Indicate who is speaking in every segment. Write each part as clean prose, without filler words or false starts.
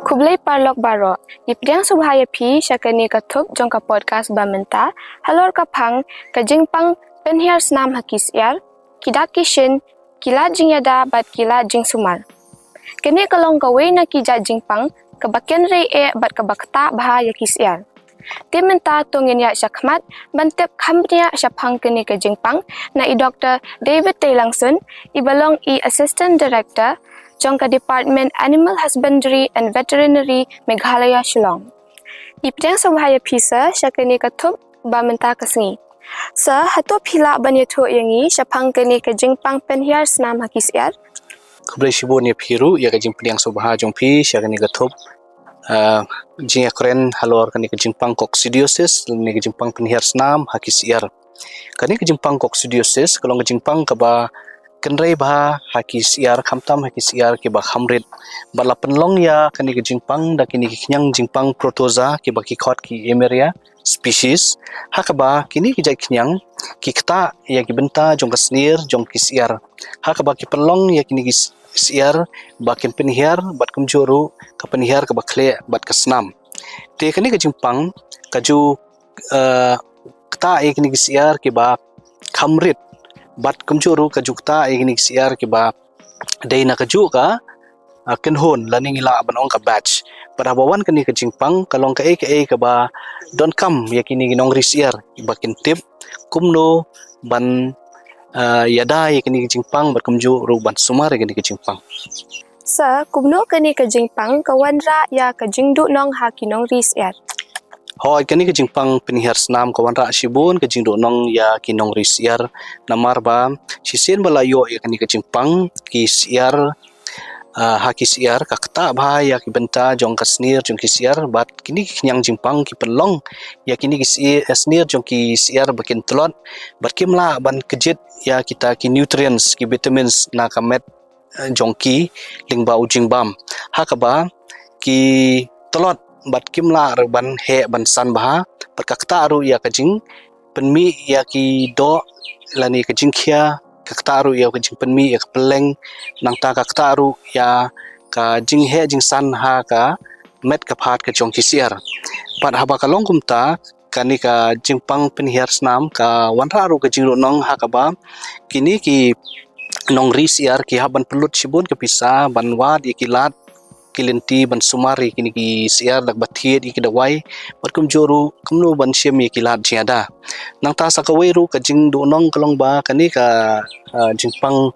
Speaker 1: Kublai parlok baro, ipdiang subhaya pi syakani katup jongka podcast bamenta, halor kapang, kajingpang penhiar senam hakis yar, kidak kishin, kila jingyada bat kila jing sumal. Kini kalong kawai na kija jingpang, kabakian rei bat kabakta bahaya kis yar. Timenta tungin ya syakmat, bantep kambnya syapang kini kajingpang, na i-Dr. David Taylangsun, ibalong i-Assistant Director, jongka Department Animal Husbandry and Veterinary Meghalaya Shillong. Ipdang subhaya pisa syakani katup bamenta kasengi. Sa hatu pila banyato yangi syapang kini kajingpang penhiar senam hakis yar.
Speaker 2: Kublai shibun ya piru ya kajing pediang subha jong pi syakani katup jing akren halor kani kajingpang coccidiosis ni kajingpang penhiar senam hakis yar. Kani kajingpang coccidiosis kalau kajingpang kaba kenrei bah hakis yar khamtam hakis yar ke bah hamrit bala penlong ya kani kajingpang da kini kinyang jingpang protoza ke bah kikot ki emeria species hakaba kini kijai kinyang kikta ya kibenta jong kasnir jong kisyar hakaba ki penlong ya kini kisyar bakin penhiar bat kumjuru ka penhiar ka bakle bat kasnam te kani kajingpang kaju kta ya kini kisyar ke bah khamrit bat kumjuru kajukta igni siar ke ba dai na kaju ka kenhon laning ila banong ka batch pada bawan kani ka jingpang kalong ka ka ba don kam yakini ginong risiar bakin tip kumno ban yada yakini jingpang bat kumjuru ban sumar yakini ka jingpang
Speaker 1: Sa kumno kani kajingpang kawanra ya kajingdu nong hakinong risiar.
Speaker 2: Hoi kani ke jingpang penihar senam kawan rak shibun ke jingdo nong ya kinong risiar namar ba sisien balayo ya kani ke jingpang ki siar haki siar kakta ba ya ki benta jong kasnir jong ki siar bat kini nyang jingpang ki pelong ya kini ki snir jong ki siar bakin telot bat kimla ban kejit ya kita ki nutrients ki vitamins na kamet jong ki lingba ujing bam hakaba ki telot bat kimla ban he ban san baha perkakta aru ya kajing penmi ya ki do lani kajing khia kakta aru ya kajing penmi ya peleng nang ta kakta aru ya ka jing he jing san ha ka met ka phat ka jong kisiar pat haba kalong kumta kani ka jingpang penhiar snam ka wanra aru ka jing nong ha ka ba kini ki nong risiar ki haban pelut sibun ke pisa ban wad ya kilat kilinti ban sumari kini ki siar dak bathiet ki dawai bat kum joru kumno ban siam ki lat jiada nang ta sakawai ru ka jing do nong kalong ba kani ka jingpang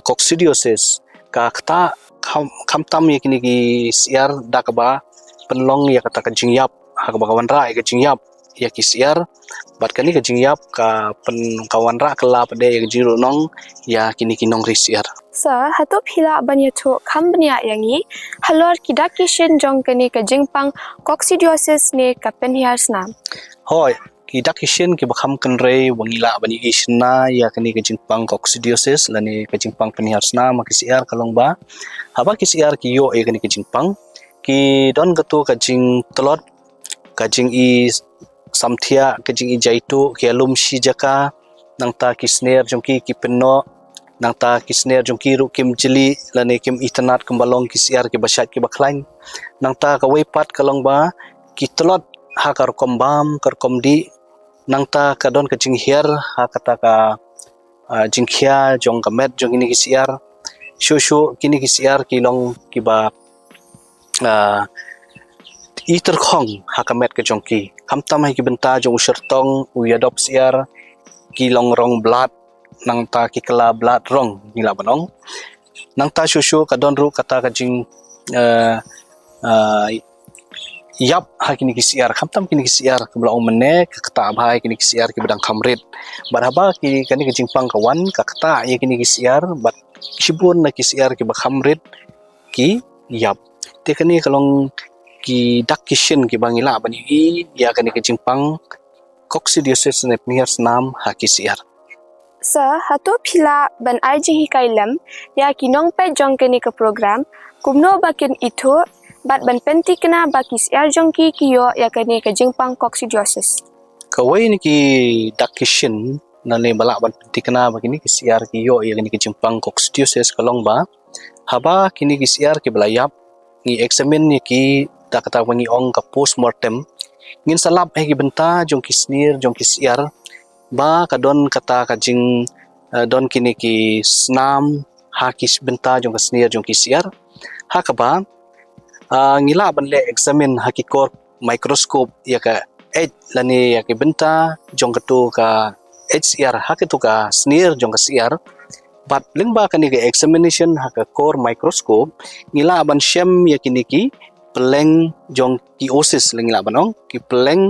Speaker 2: coccidiosis ka kta khamtam kini ki siar dak ba penlong ya kata ka jingyap ha ka kawan ra ka jingyap ya ki siar bat kani ka jingyap ka pen kawan ra kala pade ya jing do nong ya kini kinong risiar
Speaker 1: Sa hatu pila banyato kambnya yangi halor kidakishin jong kani kajingpang coccidiosis ni ka penhiar senam.
Speaker 2: Hoi ki dakishin ki bakham kenrei wangila bani ishna ya kani kajingpang coccidiosis lani kajingpang penhiar senam makisiar kalong ba haba kisiar ki yo kani kajingpang ki don gatu kajing telot kajing i samthia kajing i jaitu ki alum shi jaka nang ta kisner jongki ki penno nang ta kisner jongki ru kim jeli lani kim itanat kembalong kisiar ki basyat ki baklain nang ta ka weipat kalong ba ki telot ha kar kombam kar komdi nang ta ka don ka jinghiar ha kata ka jingkhia jong kamet jong ini kisiar shu kini kisiar ki long ki ba iter khong ha kamet ka jongki kamtam hai ki benta jong sertong u yadop siar ki long rong blood nang ta ki kala blood rong nila banong nang ta shushu kadon ru kata kajing yap ha kini kisiar khamtam kini kisiar kebla umene kata abhai kini kisiar ki bedang khamrit barhaba ki kani kajingpang kawan kakta ya kini kisiar bat shibun na kisiar ki bakhamrit ki yap te kani kalong ki dak kishin ki bangila bani ya kani kajingpang coccidiosis ne penhiar senam ha kisiar
Speaker 1: Sa hatu pila ban aji hikailam ya kinong pe jong kani ka program kumno bakin itu bat ban penti kena bakis yar jong ki kiyo ya kani kajingpang coccidiosis.
Speaker 2: Kawai ni ki dakishin na ne balak ban penti kena begini kisiar ki yo ya kani kajingpang coccidiosis kalong ba haba kini kisiar ki belayap ngi examine ki ta kata wangi ong ka postmortem ngin salap ki benta jong ki snir jong ki siar ba kadon kata kajing don kini ki snam ha ki benta jong ka snir jong ki siar ha ka ba ngila ban le examine ha ki kor microscope ya ka lani ya ki benta jong ka tu ka HCR ha ki tu ka snir jong ka siar but lingba kani ke examination ha ka core microscope ngila ban shem ya kini ki peleng jong ki osis lingila banong ki peleng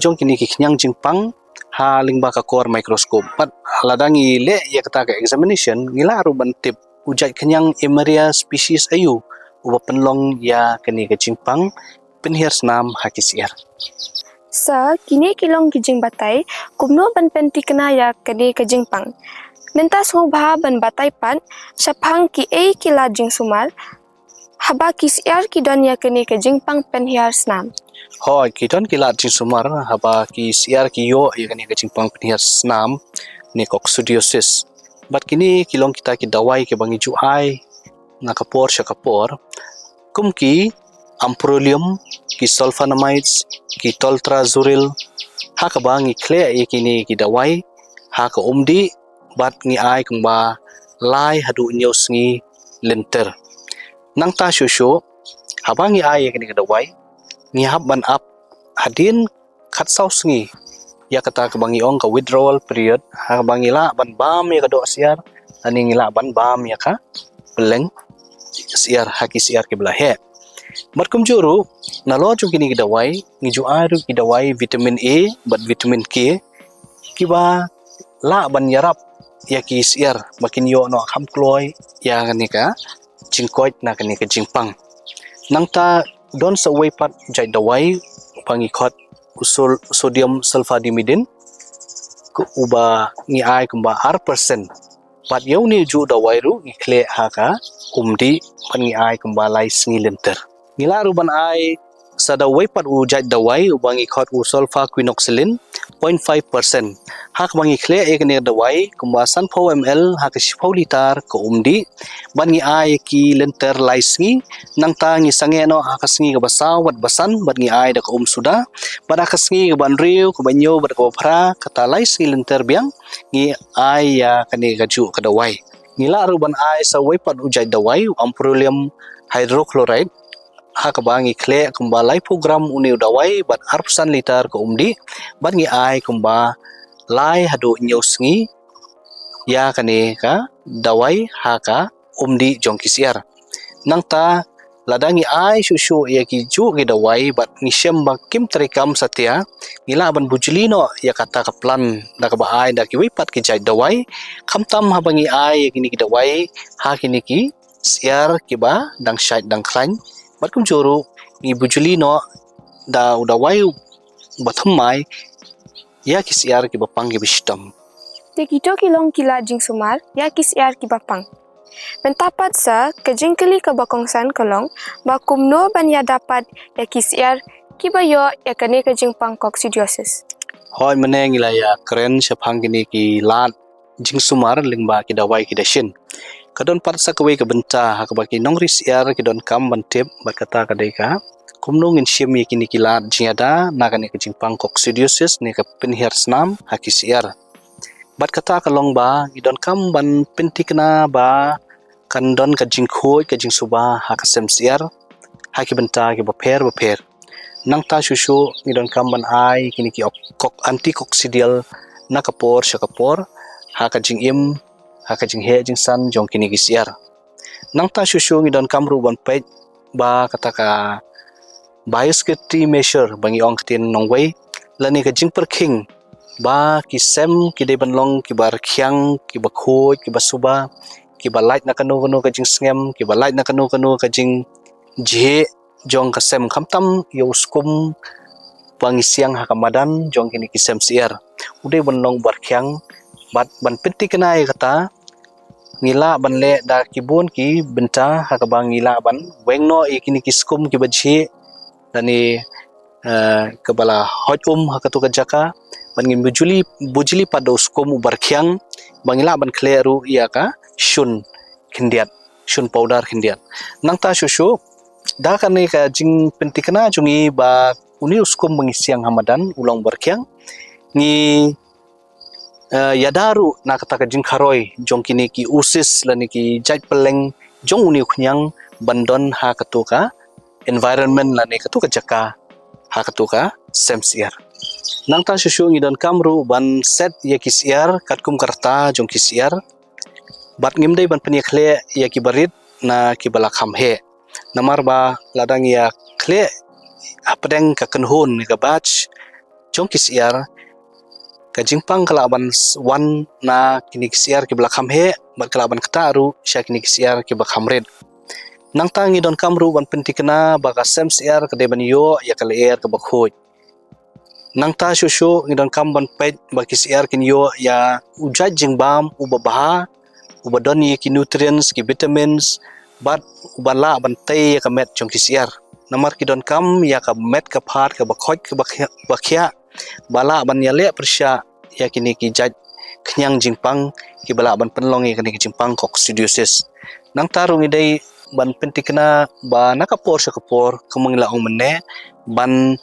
Speaker 2: jong kini ki knyang jingpang ha lingba ka core microscope but ladangi le ya kata ka examination ngila ru ban tip ujai knyang emeria species ayu uba penlong ya kini ke jingpang penhiar snam ha ki siar
Speaker 1: Sa kini kilong kijing batay, kumno ban penti kena ya kani kijing pang. Mentas ngubha ban batay pan, sapang ki kila jing sumar, haba kisiar ki don ya kani kijing pang penhiar snam.
Speaker 2: hoi ki don kila jing sumar haba ki siar ki yo ya kini ke jingpang penhiar snam ni coccidiosis but kini kilong kita ki dawai ke bangi ju ai na kapor sya kapor kum ki amprolium ki sulfonamides ki toltrazuril ha ka bangi kle ye kini ki dawai ha ka umdi bat ngi ai kung ba lai hadu nyos ngi lenter nang ta shushu ha bangi ai ye kini ki dawai ngi hab ban up hadin khat saus ngi ya kata ka bangi ong ka withdrawal period ha ka bangi la ban bam ya ka do siar ani ngi la ban bam ya ka peleng siar ha ki siar ki belahe Matkum juru nalo jung kini kidawai ngiju aru kidawai vitamin A but vitamin K kiba la ban yarap ya ki siar makin yo no kham kloi ya kanika jingkoit na kanika jingpang nangta don sa way pat jai dawai pangi khot usul sodium sulfadimidin ku uba ngi ai kumba R% pat yo ni ju dawai ru ngi kle haka umdi pan ngi ai kumba lai sngi lenter ngila ruban ai sada wepat u jaj dawai ubangi khot u sulfa quinoxylin 0.5% hak bangi khle ek ne dawai kumba san pho ml hak sipho litar ko umdi bangi ai ki lenter laisngi nangta ngi sange no hakasngi ga basaw wat basan bangi ai da ko suda pada kasngi ga ban riu ko banyo bad ko phra kata laisngi lenter biang ngi ai ya kani ga ju ka dawai ngila ruban ai sa wepat u jaj dawai amprolium hydrochloride hak bangi kle kumba lipogram uni dawai bat arpsan liter ko umdi bat ngi ai kumba lai hadu nyosngi ya kane ka dawai haka umdi jong kisiar nangta ladangi ai shushu ya ki ju gi dawai bat ngi shem ba kim trikam satya ngila ban bujlino ya kata ka plan da ka ba ai da ki wipat ki jai dawai khamtam ha bangi ai kini ki dawai ha kini ki siar ki ba dang shait dang klan Matkum juru ni bujuli no da udawai bathumai ya kisiar ki bapang ki bistam.
Speaker 1: Te kito kilong kila jing sumar, ya kisiar ki bapang. Mentapat sa, kajing kili ka bakongsan kalong, ba kumno ban ya dapat ya kisiar ki bayo ya kani kajing pang coccidiosis.
Speaker 2: Hoi meneng ila ya keren syapang kini ki lat jing sumar lingba ki dawai ki dashin. Kadon parsa kawe ka benta ha ka baki nong risiar ki don kam bantip bat kata ka deka kumno ngin shim ye kini kilat jiada na kani ka jingpang coccidiosis ne ka penhiar snam ha ki siar bat kata ka long ba ki don kam ban pentikna ba kan don ka jingkhoi ka jingsuba ha ka sem siar ha ki benta ki baper nang ta shushu ni don kam ban ai kini ki anticoccidial na kapor syakapor ha ka jingim haka jing he jing san jong kini gisiar nang ta shushu ngi don kamru ban page ba kata ka biosecurity measure bangi ong tin nong wei lani ka jing perking ba ki sem ki de ban long ki bar khyang ki ba khoi ki ba suba ki ba light na kanu ka jing sngem ki ba light na kanu ka jing je jong ka sem khamtam yo skum bangi siang haka madan jong kini ki sem siar ude ban long bar khyang bat ban penti kenai kata ngila ban le da kibun ki benta ha ka bang ngila ban wengno ikini kiskum ki baji dani kebala hojum ha ka tu ka jaka ban ngin bujuli pada uskum barkhyang bangila ban kleru ia ka shun khindiat shun powder khindiat nang ta shushu Da kan ni ka jing pentikna jungi ba uni uskum mengisiang Hamadan ulang berkiang ni yadaru na kata ka jing kharoi jong kini ki usis lani ki jaj peleng jong uni kunyang bandon ha katuka environment lani katuka jaka ha katuka semsiar nang ta shushu ngidon kamru ban set ya kisiar katkum karta jong kisiar bat ngimdai ban peniakle ya kibarit na kibala khamhe namar ba ladang ya kle apdeng ka kenhun ka batch jong kisiar ka jingpang kalaban wan na kini kisiar kibala khamhe bat kalaban kataru sya kini kisiar kibala khamred nang tangi don kamru ban pentikna ba ka semsiar ka deban yo ya ka leer ka bakhoj nang ta shushu ngidon kam ban pej ba kisiar kin yo ya ujaj jingbam ubabaha ubadoni ki nutrients ki vitamins bat ubala ban tei ka met jong kisiar namar ki don kam ya ka met ka phat ka bakhoj ka bakhya bala ban ya le persya ya kini ki jaj khnyang jingpang ki bala ban penlong ya kini ki jingpang coccidiosis nang tarung idai ban pentikna ba nakapor sa kapor kamangla ong menne ban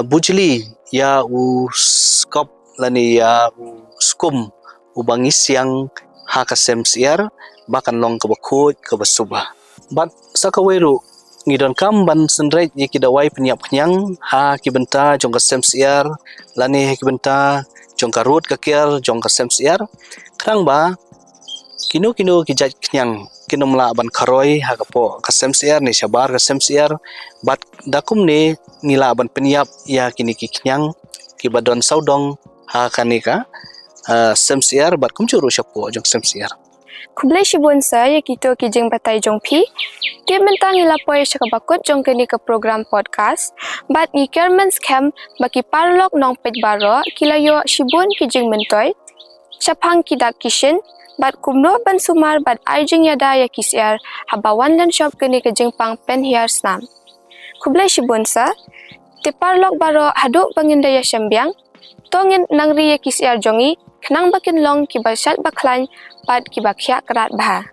Speaker 2: bujli ya u skop lani ya u skum ubangis yang hakasem siar bakan long ka bakhoj ka basubah bat sakaweru ngidon kam ban senreit ye kidawai penyap kenyang ha kibenta jong kasem siar lani ha kibenta jong karut kakiar jong kasem siar krang ba kino kijaj kenyang kino mla ban kharoi ha kapo kasem siar ni sabar kasem siar bat dakum ni ngila ban penyap ya kini ki kenyang kibadon saudong ha kanika sem siar bat kumcuru syapo jong sem siar
Speaker 1: Kublai shibun sa ya kito ki jing batai jong pi. Dia mentang ila poy syaka bakut jong kini ke program podcast. Bat ni kermens kem baki parlok nong pej baro kila yo shibun ki jing mentoy. Syapang kidak kishin bat kumno ban sumar bat ai jing yada ya kisiar habawan dan shop kini ke jing pang pen hiar snam. Kublai shibun sa te parlok baro haduk banginda ya syambiang. Tongin nangri ya kisiar jongi kenang bakin long ki basyat baklan pat ki bakya kerat bah.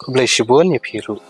Speaker 2: kublai shibun ya piru